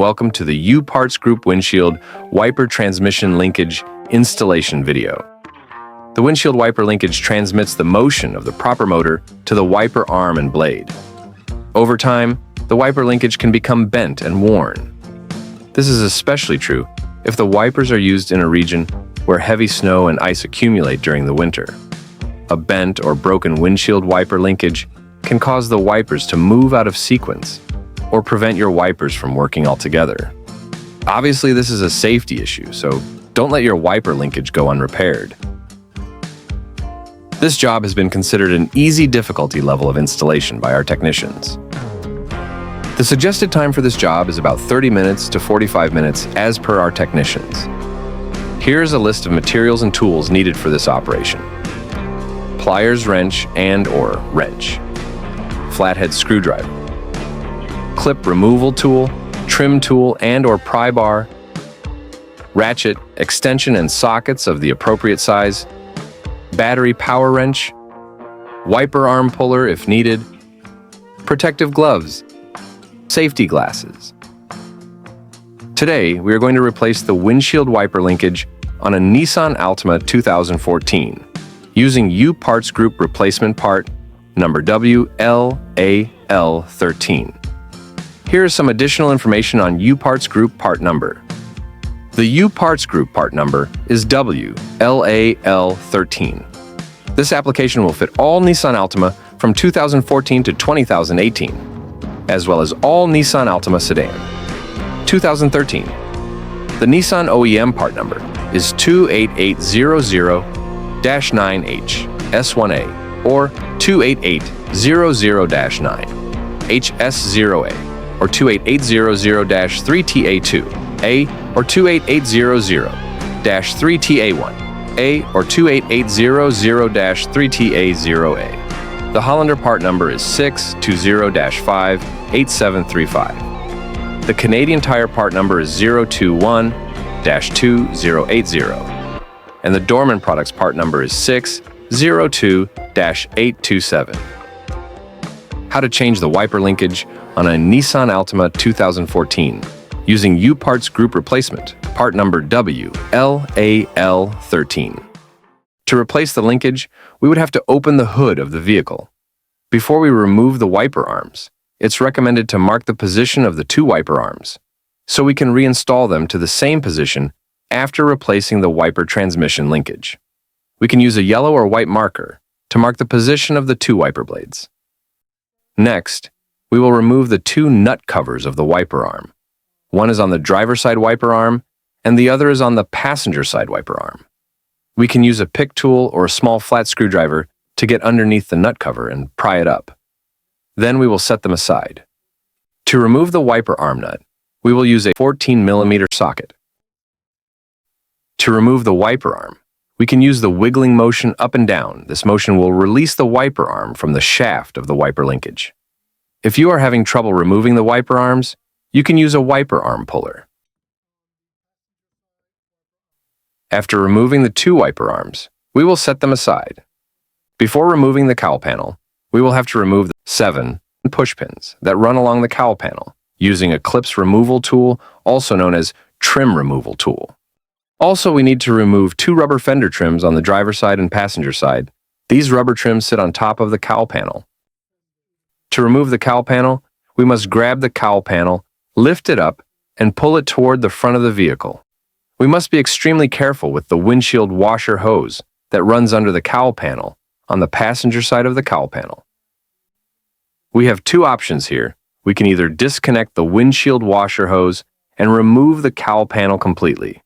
welcome to the U-Parts Group Windshield Wiper Transmission Linkage installation video. The windshield wiper linkage transmits the motion of the proper motor to the wiper arm and blade. Over time, the wiper linkage can become bent and worn. This is especially true if the wipers are used in a region where heavy snow and ice accumulate during the winter. A bent or broken windshield wiper linkage can cause the wipers to move out of sequence or prevent your wipers from working altogether. Obviously, this is a safety issue, so don't let your wiper linkage go unrepaired. This job has been considered an easy difficulty level of installation by our technicians. The suggested time for this job is about 30 minutes to 45 minutes as per our technicians. Here's a list of materials and tools needed for this operation. Pliers wrench and/or wrench, flathead screwdriver, clip removal tool, trim tool and/or pry bar, ratchet, extension and sockets of the appropriate size, battery power wrench, wiper arm puller if needed, protective gloves, safety glasses. Today, we are going to replace the windshield wiper linkage on a Nissan Altima 2014 using U-Parts Group replacement part number WLAL13. Here is some additional information on U-Parts Group part number. The U-Parts Group part number is WLAL13. This application will fit all Nissan Altima from 2014 to 2018, as well as all Nissan Altima Sedan. 2013. The Nissan OEM part number is 28800-9H S1A or 28800-9 HS0A or 28800-3TA2A or 28800-3TA1 A or 28800-3TA0A. The Hollander part number is 620-58735. The Canadian Tire part number is 021-2080. And the Dorman Products part number is 602-827. How to change the wiper linkage on a Nissan Altima 2014 using U-Parts Group replacement, part number WLAL13. To replace the linkage, we would have to open the hood of the vehicle. Before we remove the wiper arms, it's recommended to mark the position of the two wiper arms, so we can reinstall them to the same position after replacing the wiper transmission linkage. We can use a yellow or white marker to mark the position of the two wiper blades. Next, we will remove the two nut covers of the wiper arm. One is on the driver's side wiper arm, and the other is on the passenger side wiper arm. We can use a pick tool or a small flat screwdriver to get underneath the nut cover and pry it up. Then we will set them aside. To remove the wiper arm nut, we will use a 14mm socket. To remove the wiper arm, we can use the wiggling motion up and down. This motion will release the wiper arm from the shaft of the wiper linkage. If you are having trouble removing the wiper arms, you can use a wiper arm puller. After removing the two wiper arms, we will set them aside. Before removing the cowl panel, we will have to remove the 7 push pins that run along the cowl panel using a clips removal tool, also known as trim removal tool. Also, we need to remove 2 rubber fender trims on the driver's side and passenger side. These rubber trims sit on top of the cowl panel. To remove the cowl panel, we must grab the cowl panel, lift it up, and pull it toward the front of the vehicle. We must be extremely careful with the windshield washer hose that runs under the cowl panel on the passenger side of the cowl panel. We have 2 options here. We can either disconnect the windshield washer hose and remove the cowl panel completely,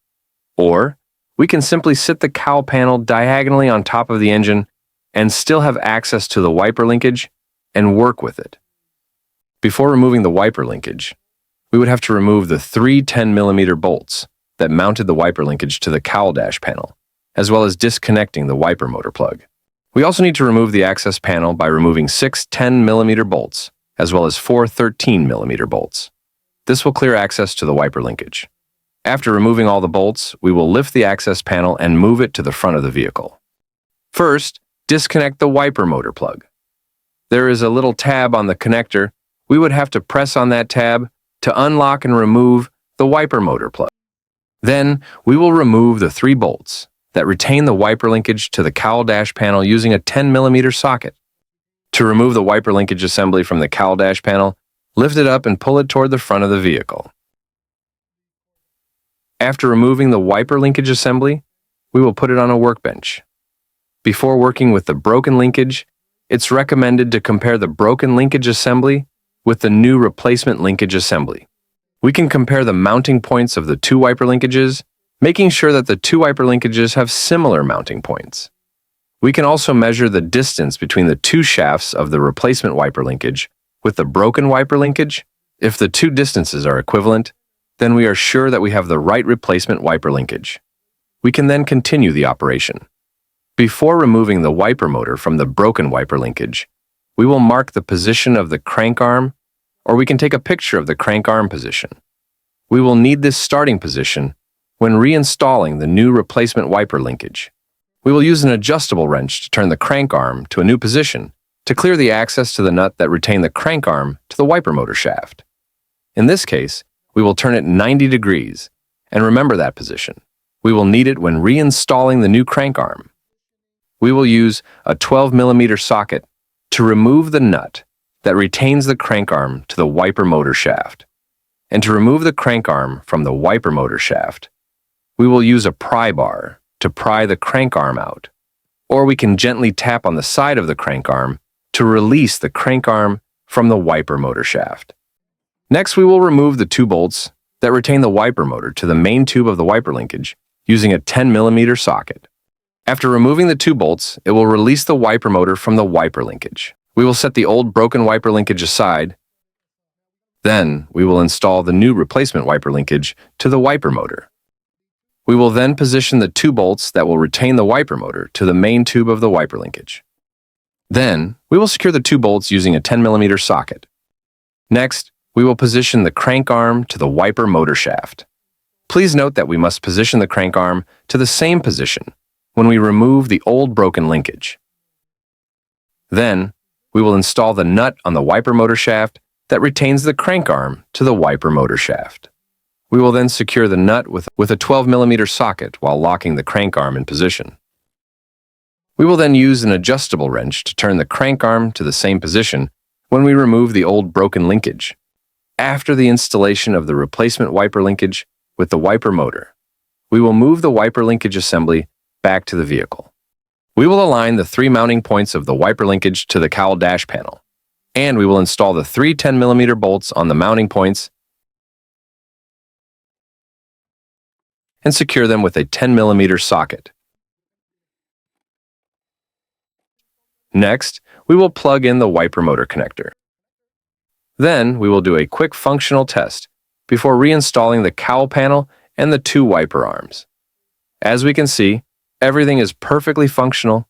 or we can simply sit the cowl panel diagonally on top of the engine and still have access to the wiper linkage and work with it. Before removing the wiper linkage, we would have to remove the 3 10mm bolts that mounted the wiper linkage to the cowl dash panel, as well as disconnecting the wiper motor plug. We also need to remove the access panel by removing 6 10mm bolts, as well as 4 13mm bolts. This will clear access to the wiper linkage. After removing all the bolts, we will lift the access panel and move it to the front of the vehicle. First, disconnect the wiper motor plug. There is a little tab on the connector. We would have to press on that tab to unlock and remove the wiper motor plug. Then, we will remove the 3 bolts that retain the wiper linkage to the cowl dash panel using a 10mm socket. To remove the wiper linkage assembly from the cowl dash panel, lift it up and pull it toward the front of the vehicle. After removing the wiper linkage assembly, we will put it on a workbench. Before working with the broken linkage, it's recommended to compare the broken linkage assembly with the new replacement linkage assembly. We can compare the mounting points of the 2 wiper linkages, making sure that the 2 wiper linkages have similar mounting points. We can also measure the distance between the 2 shafts of the replacement wiper linkage with the broken wiper linkage. If the 2 distances are equivalent, then we are sure that we have the right replacement wiper linkage. We can then continue the operation. Before removing the wiper motor from the broken wiper linkage, we will mark the position of the crank arm, or we can take a picture of the crank arm position. We will need this starting position when reinstalling the new replacement wiper linkage. We will use an adjustable wrench to turn the crank arm to a new position to clear the access to the nut that retain the crank arm to the wiper motor shaft. In this case, we will turn it 90 degrees, and remember that position. We will need it when reinstalling the new crank arm. We will use a 12mm socket to remove the nut that retains the crank arm to the wiper motor shaft. And to remove the crank arm from the wiper motor shaft, we will use a pry bar to pry the crank arm out, or we can gently tap on the side of the crank arm to release the crank arm from the wiper motor shaft. Next, we will remove the 2 bolts that retain the wiper motor to the main tube of the wiper linkage using a 10mm socket. After removing the 2 bolts, it will release the wiper motor from the wiper linkage. We will set the old broken wiper linkage aside. Then, we will install the new replacement wiper linkage to the wiper motor. We will then position the 2 bolts that will retain the wiper motor to the main tube of the wiper linkage. Then, we will secure the 2 bolts using a 10mm socket. Next, we will position the crank arm to the wiper motor shaft. Please note that we must position the crank arm to the same position when we remove the old broken linkage. Then, we will install the nut on the wiper motor shaft that retains the crank arm to the wiper motor shaft. We will then secure the nut with a 12mm socket while locking the crank arm in position. We will then use an adjustable wrench to turn the crank arm to the same position when we remove the old broken linkage. After the installation of the replacement wiper linkage with the wiper motor, we will move the wiper linkage assembly back to the vehicle. We will align the 3 mounting points of the wiper linkage to the cowl dash panel, and we will install the 3 10mm bolts on the mounting points and secure them with a 10mm socket. Next, we will plug in the wiper motor connector. Then, we will do a quick functional test before reinstalling the cowl panel and the 2 wiper arms. As we can see, everything is perfectly functional.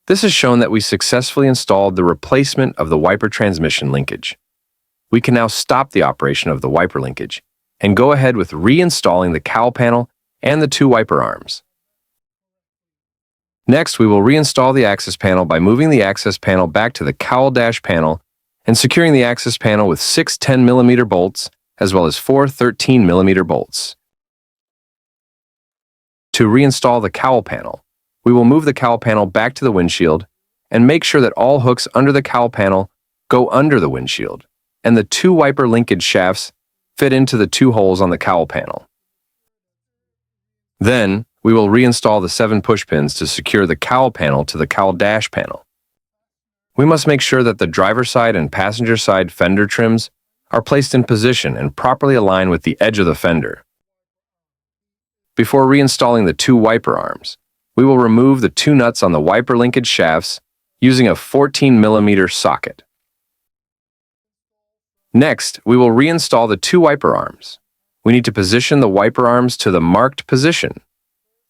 This has shown that we successfully installed the replacement of the wiper transmission linkage. We can now stop the operation of the wiper linkage and go ahead with reinstalling the cowl panel and the 2 wiper arms. Next, we will reinstall the access panel by moving the access panel back to the cowl dash panel and securing the access panel with 6 10mm bolts as well as 4 13mm bolts. To reinstall the cowl panel, we will move the cowl panel back to the windshield and make sure that all hooks under the cowl panel go under the windshield and the 2 wiper linkage shafts fit into the 2 holes on the cowl panel. Then, we will reinstall the 7 push pins to secure the cowl panel to the cowl dash panel. We must make sure that the driver's side and passenger side fender trims are placed in position and properly aligned with the edge of the fender. Before reinstalling the 2 wiper arms, we will remove the 2 nuts on the wiper linkage shafts using a 14mm socket. Next, we will reinstall the 2 wiper arms. We need to position the wiper arms to the marked position.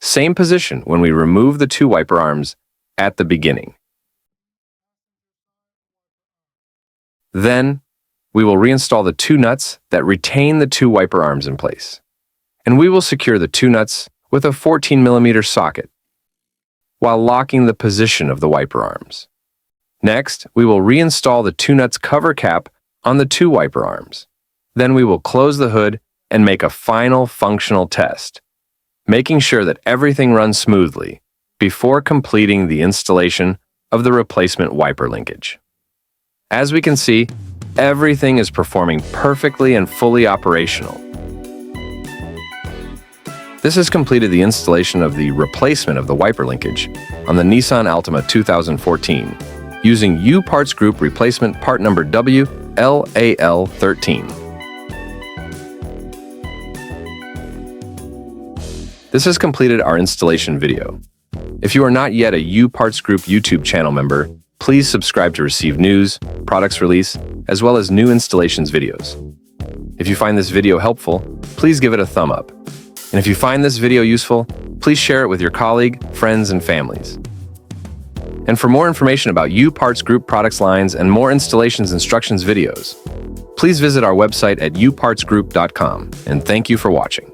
Same position when we remove the 2 wiper arms at the beginning. Then, we will reinstall the 2 nuts that retain the 2 wiper arms in place. And we will secure the 2 nuts with a 14mm socket while locking the position of the wiper arms. Next, we will reinstall the 2 nuts cover cap on the 2 wiper arms. Then we will close the hood and make a final functional test, making sure that everything runs smoothly before completing the installation of the replacement wiper linkage. As we can see, everything is performing perfectly and fully operational. This has completed the installation of the replacement of the wiper linkage on the Nissan Altima 2014 using U-Parts Group replacement part number WLAL13. This has completed our installation video. If you are not yet a U-Parts Group YouTube channel member, please subscribe to receive news, products release, as well as new installations videos. If you find this video helpful, please give it a thumb up. And if you find this video useful, please share it with your colleague, friends, and families. And for more information about U-Parts Group products lines and more installations instructions videos, please visit our website at upartsgroup.com, and thank you for watching.